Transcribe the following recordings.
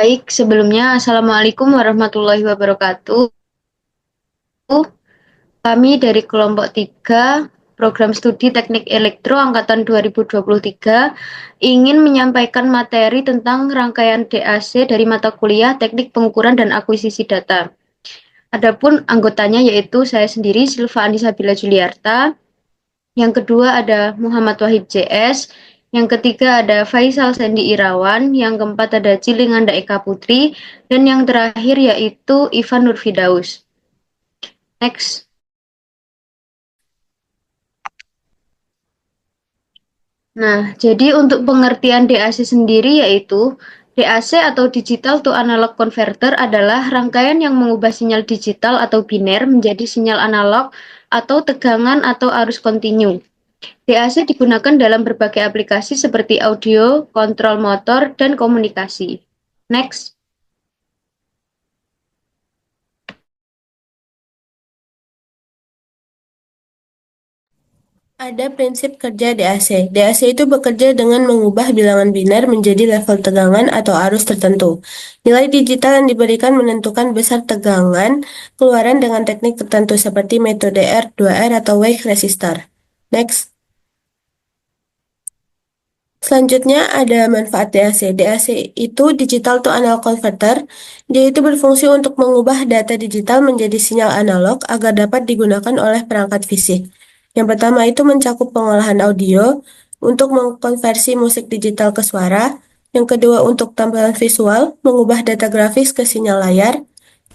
Baik, sebelumnya Assalamualaikum warahmatullahi wabarakatuh. Kami dari kelompok 3 Program Studi Teknik Elektro Angkatan 2023 ingin menyampaikan materi tentang rangkaian DAC dari mata kuliah Teknik Pengukuran dan Akuisisi Data. Adapun anggotanya yaitu saya sendiri Silva Anisabila Juliarta, yang kedua ada Muhammad Wahid JS, yang ketiga ada Faisal Sandy Irawan, yang keempat ada Cilinganda Eka Putri, dan yang terakhir yaitu Ivan Nurfidaus. Next. Nah, jadi untuk pengertian DAC sendiri yaitu DAC atau Digital to Analog Converter adalah rangkaian yang mengubah sinyal digital atau biner menjadi sinyal analog atau tegangan atau arus kontinu. DAC digunakan dalam berbagai aplikasi seperti audio, kontrol motor, dan komunikasi. Next. Ada prinsip kerja DAC. DAC itu bekerja dengan mengubah bilangan biner menjadi level tegangan atau arus tertentu. Nilai digital yang diberikan menentukan besar tegangan keluaran dengan teknik tertentu seperti metode R2R atau wave resistor. Next. Selanjutnya ada manfaat DAC. DAC itu digital to analog converter. Dia itu berfungsi untuk mengubah data digital menjadi sinyal analog agar dapat digunakan oleh perangkat fisik. Yang pertama itu mencakup pengolahan audio untuk mengkonversi musik digital ke suara. Yang kedua untuk tampilan visual, mengubah data grafis ke sinyal layar.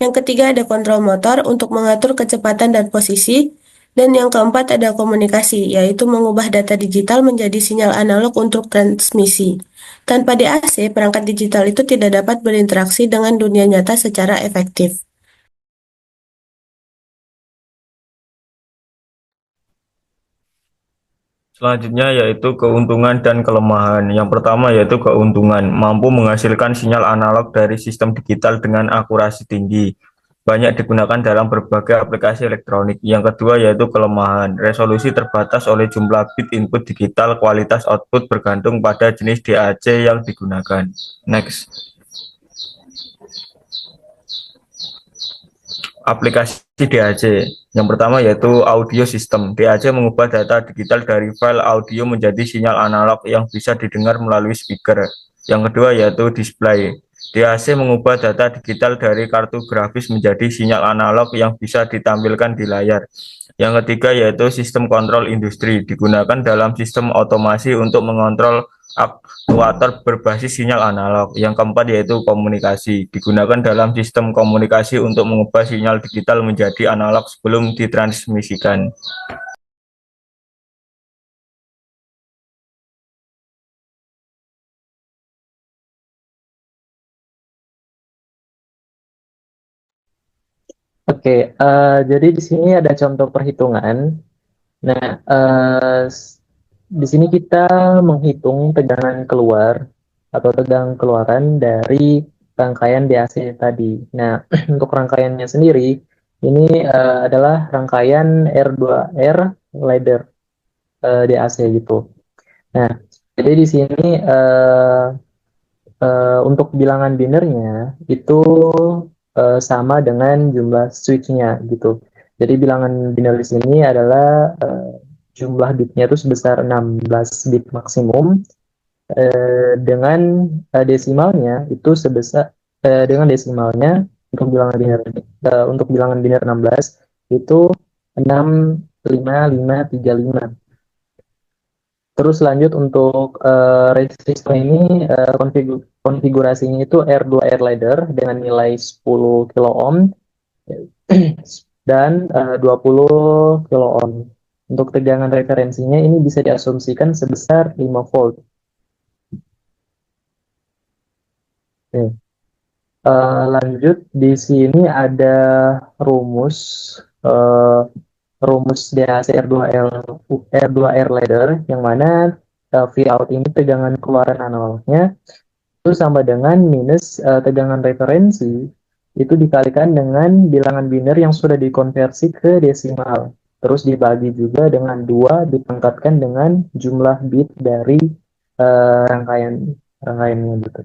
Yang ketiga ada kontrol motor untuk mengatur kecepatan dan posisi. Dan yang keempat ada komunikasi, yaitu mengubah data digital menjadi sinyal analog untuk transmisi. Tanpa DAC, perangkat digital itu tidak dapat berinteraksi dengan dunia nyata secara efektif. Selanjutnya yaitu keuntungan dan kelemahan. Yang pertama yaitu keuntungan, mampu menghasilkan sinyal analog dari sistem digital dengan akurasi tinggi. Banyak digunakan dalam berbagai aplikasi elektronik. Yang kedua yaitu kelemahan, resolusi terbatas oleh jumlah bit input digital, kualitas output bergantung pada jenis DAC yang digunakan. Next. Aplikasi DAC. Yang pertama yaitu audio system. DAC mengubah data digital dari file audio menjadi sinyal analog yang bisa didengar melalui speaker. Yang kedua yaitu display. DAC mengubah data digital dari kartu grafis menjadi sinyal analog yang bisa ditampilkan di layar. Yang ketiga yaitu sistem kontrol industri. Digunakan dalam sistem otomasi untuk mengontrol aktuator berbasis sinyal analog. Yang keempat yaitu komunikasi. Digunakan dalam sistem komunikasi untuk mengubah sinyal digital menjadi analog sebelum ditransmisikan. Oke, jadi di sini ada contoh perhitungan. Nah, di sini kita menghitung tegangan keluar atau tegangan keluaran dari rangkaian DAC tadi. Nah, untuk rangkaiannya sendiri, ini adalah rangkaian R2R ladder DAC gitu. Nah, jadi di sini untuk bilangan binernya itu sama dengan jumlah switch-nya gitu. Jadi bilangan biner di sini adalah jumlah bitnya itu sebesar 16 bit maksimum dengan desimalnya itu sebesar dengan desimalnya untuk bilangan biner 16 itu 65535. Terus lanjut untuk resistor ini konfigurasinya itu R2R ladder dengan nilai 10 kilo ohm dan 20 kilo ohm. Untuk tegangan referensinya ini bisa diasumsikan sebesar 5 volt. Oke. Lanjut di sini ada rumus uh, rumus DAC R2R ladder yang mana V out ini tegangan keluaran analognya itu sama dengan minus tegangan referensi itu dikalikan dengan bilangan biner yang sudah dikonversi ke desimal. Terus dibagi juga dengan 2 dipangkatkan dengan jumlah bit dari rangkaiannya gitu.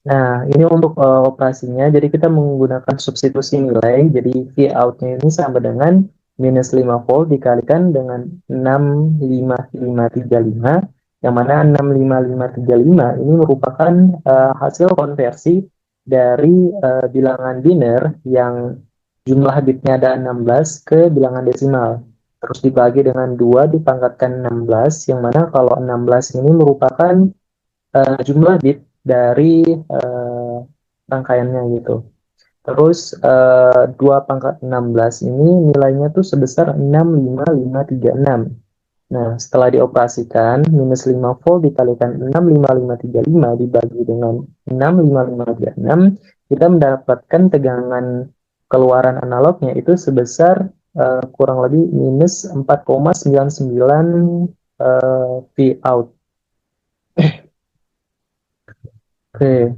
Nah, ini untuk operasinya, jadi kita menggunakan substitusi nilai, jadi V out-nya ini sama dengan minus 5 volt dikalikan dengan 65535, yang mana 65535 ini merupakan hasil konversi dari bilangan biner yang jumlah bitnya ada 16 ke bilangan desimal. Terus dibagi dengan 2 dipangkatkan 16, yang mana kalau 16 ini merupakan jumlah bit dari rangkaiannya gitu. Terus 2 pangkat 16 ini nilainya tuh sebesar 65536. Nah, setelah dioperasikan, minus 5 volt dikalikan 65535 dibagi dengan 65536, kita mendapatkan tegangan keluaran analognya itu sebesar kurang lebih minus 4,99 V out. Oke.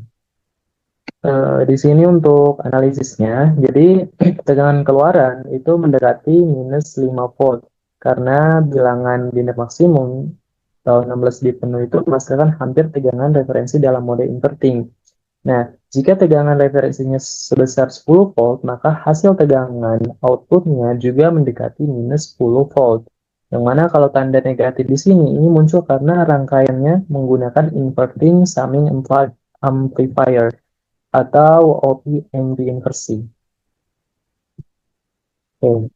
Di sini untuk analisisnya, jadi tegangan keluaran itu mendekati minus 5 volt karena bilangan biner maksimum atau 16 bit penuh itu menghasilkan hampir tegangan referensi dalam mode inverting. Nah, jika tegangan referensinya sebesar 10 volt, maka hasil tegangan outputnya juga mendekati minus 10 volt. Yang mana kalau tanda negatif di sini ini muncul karena rangkaiannya menggunakan inverting summing amplifier atau OP-ND inversi. Oke.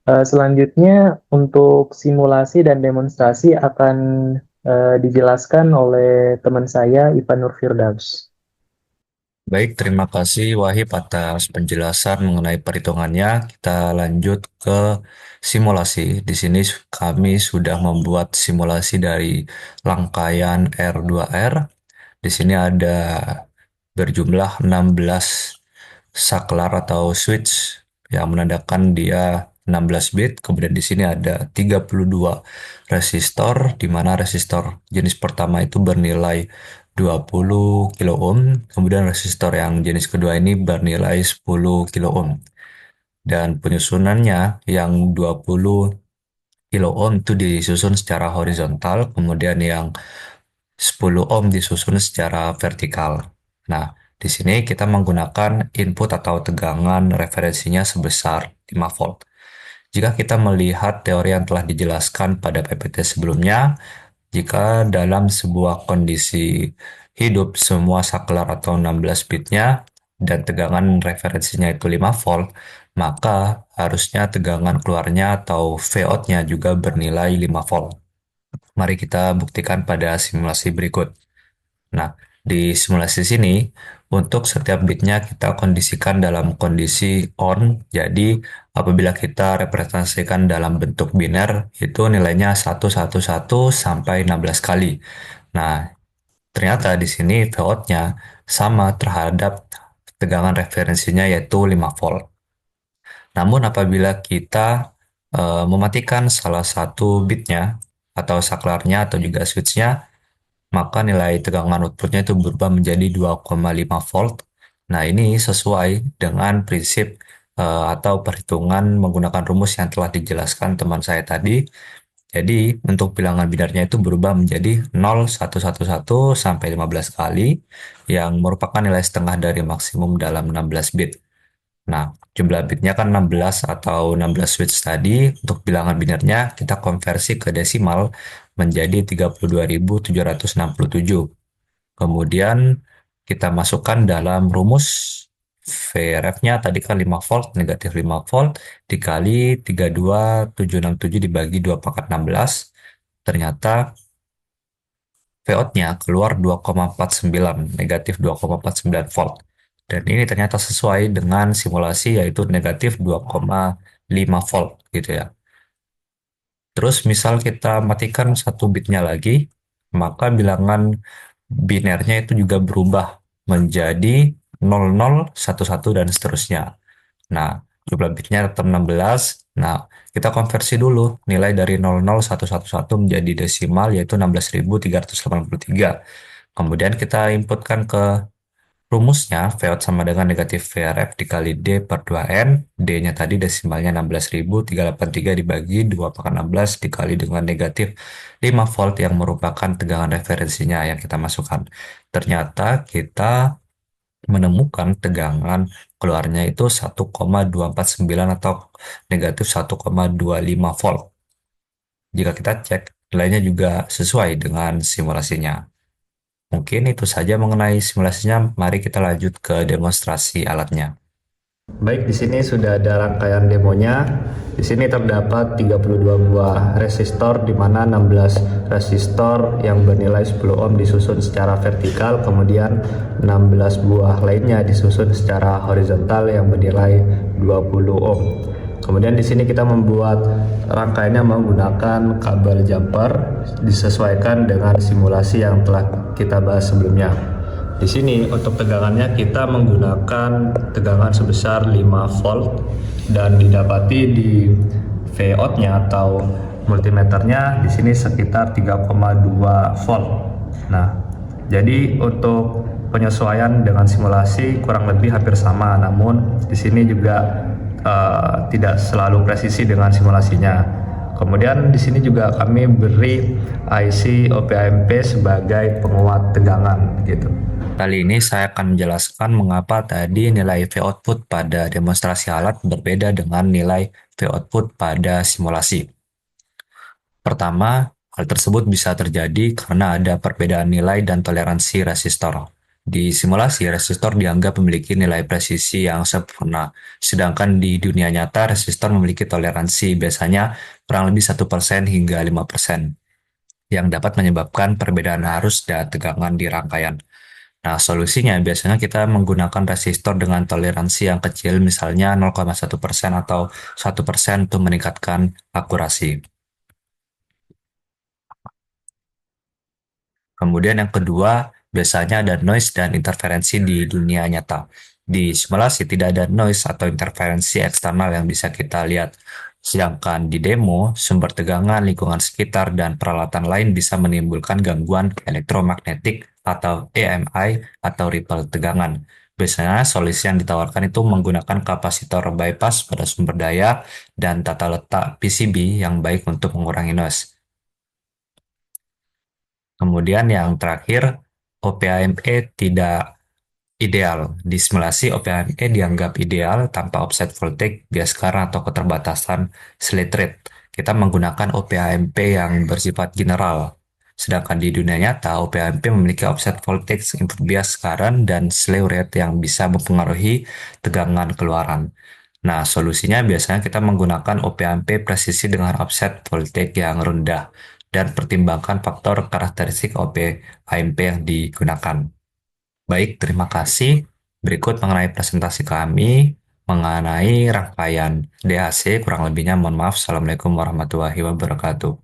Selanjutnya untuk simulasi dan demonstrasi akan dijelaskan oleh teman saya Ivan Nur Firdaus. Baik, terima kasih Wahib atas penjelasan mengenai perhitungannya. Kita lanjut ke simulasi. Di sini kami sudah membuat simulasi dari rangkaian R2R. Di sini ada berjumlah 16 saklar atau switch yang menandakan dia 16 bit. Kemudian di sini ada 32 resistor, di mana resistor jenis pertama itu bernilai 20 kilo ohm, kemudian resistor yang jenis kedua ini bernilai 10 kilo ohm. Dan penyusunannya yang 20 kilo ohm itu disusun secara horizontal, kemudian yang 10 ohm disusun secara vertikal. Nah, di sini kita menggunakan input atau tegangan referensinya sebesar 5 volt. Jika kita melihat teori yang telah dijelaskan pada PPT sebelumnya, jika dalam sebuah kondisi hidup semua saklar atau 16 bitnya dan tegangan referensinya itu 5 volt, maka harusnya tegangan keluarnya atau Vout-nya juga bernilai 5 volt. Mari kita buktikan pada simulasi berikut. Nah, di simulasi sini, untuk setiap bitnya kita kondisikan dalam kondisi on. Jadi, apabila kita representasikan dalam bentuk biner, itu nilainya 111 sampai 16 kali. Nah, ternyata di sini Vout-nya sama terhadap tegangan referensinya yaitu 5 volt. Namun apabila kita mematikan salah satu bitnya atau saklarnya atau juga switchnya, maka nilai tegangan outputnya itu berubah menjadi 2,5 volt. Nah, ini sesuai dengan prinsip atau perhitungan menggunakan rumus yang telah dijelaskan teman saya tadi. Jadi, untuk bilangan binarnya itu berubah menjadi 0,111 sampai 15 kali, yang merupakan nilai setengah dari maksimum dalam 16 bit. Nah, jumlah bitnya kan 16 atau 16 switch tadi. Untuk bilangan binarnya, kita konversi ke desimal menjadi 32.767. Kemudian kita masukkan dalam rumus VRF-nya tadi kan 5 volt, negatif 5 volt, dikali 32.767 dibagi 2 pangkat 16. Ternyata Vout-nya keluar 2,49, negatif 2,49 volt. Dan ini ternyata sesuai dengan simulasi yaitu negatif 2,5 volt gitu ya. Terus misal kita matikan satu bitnya lagi, maka bilangan binernya itu juga berubah menjadi 00, 11, dan seterusnya. Nah, jumlah bitnya tetap 16. Nah, kita konversi dulu nilai dari 00111 menjadi desimal yaitu 16.383. Kemudian kita inputkan ke Rumusnya, V out sama dengan negatif VRF dikali D per 2N. D-nya tadi desimalnya 16.383 dibagi 2 pangkat 16 dikali dengan negatif 5 volt yang merupakan tegangan referensinya yang kita masukkan. Ternyata kita menemukan tegangan keluarnya itu 1,249 atau negatif 1,25 volt. Jika kita cek, nilainya juga sesuai dengan simulasinya. Mungkin itu saja mengenai simulasinya. Mari kita lanjut ke demonstrasi alatnya. Baik, di sini sudah ada rangkaian demonya. Di sini terdapat 32 buah resistor, di mana 16 resistor yang bernilai 10 ohm disusun secara vertikal, kemudian 16 buah lainnya disusun secara horizontal yang bernilai 20 ohm. Kemudian di sini kita membuat rangkaiannya menggunakan kabel jumper disesuaikan dengan simulasi yang telah kita bahas sebelumnya. Di sini untuk tegangannya kita menggunakan tegangan sebesar 5 volt dan didapati di V out-nya atau multimeternya di sini sekitar 3,2 volt. Nah, jadi untuk penyesuaian dengan simulasi kurang lebih hampir sama, namun di sini juga tidak selalu presisi dengan simulasinya. Kemudian di sini juga kami beri IC OPAMP sebagai penguat tegangan gitu. Kali ini saya akan menjelaskan mengapa tadi nilai V output pada demonstrasi alat berbeda dengan nilai V output pada simulasi. Pertama, hal tersebut bisa terjadi karena ada perbedaan nilai dan toleransi resistor. Di simulasi, resistor dianggap memiliki nilai presisi yang sempurna, sedangkan di dunia nyata resistor memiliki toleransi biasanya kurang lebih 1% hingga 5%, yang dapat menyebabkan perbedaan arus dan tegangan di rangkaian. Nah, solusinya biasanya kita menggunakan resistor dengan toleransi yang kecil, misalnya 0,1% atau 1% untuk meningkatkan akurasi. Kemudian yang kedua, biasanya ada noise dan interferensi di dunia nyata. Di simulasi tidak ada noise atau interferensi eksternal yang bisa kita lihat. Sedangkan di demo, sumber tegangan, lingkungan sekitar, dan peralatan lain bisa menimbulkan gangguan elektromagnetik atau EMI atau ripple tegangan. Biasanya solusi yang ditawarkan itu menggunakan kapasitor bypass pada sumber daya dan tata letak PCB yang baik untuk mengurangi noise. Kemudian yang terakhir, OPAMP tidak ideal. Di simulasi, OPAMP dianggap ideal tanpa offset voltage, bias current, atau keterbatasan slate rate. Kita menggunakan OPAMP yang bersifat general. Sedangkan di dunia nyata, OPAMP memiliki offset voltage, input bias current, dan slew rate yang bisa mempengaruhi tegangan keluaran. Nah, solusinya biasanya kita menggunakan OPAMP presisi dengan offset voltage yang rendah dan pertimbangkan faktor karakteristik OPAMP yang digunakan. Baik, terima kasih. Berikut mengenai presentasi kami mengenai rangkaian DAC, kurang lebihnya mohon maaf. Assalamualaikum warahmatullahi wabarakatuh.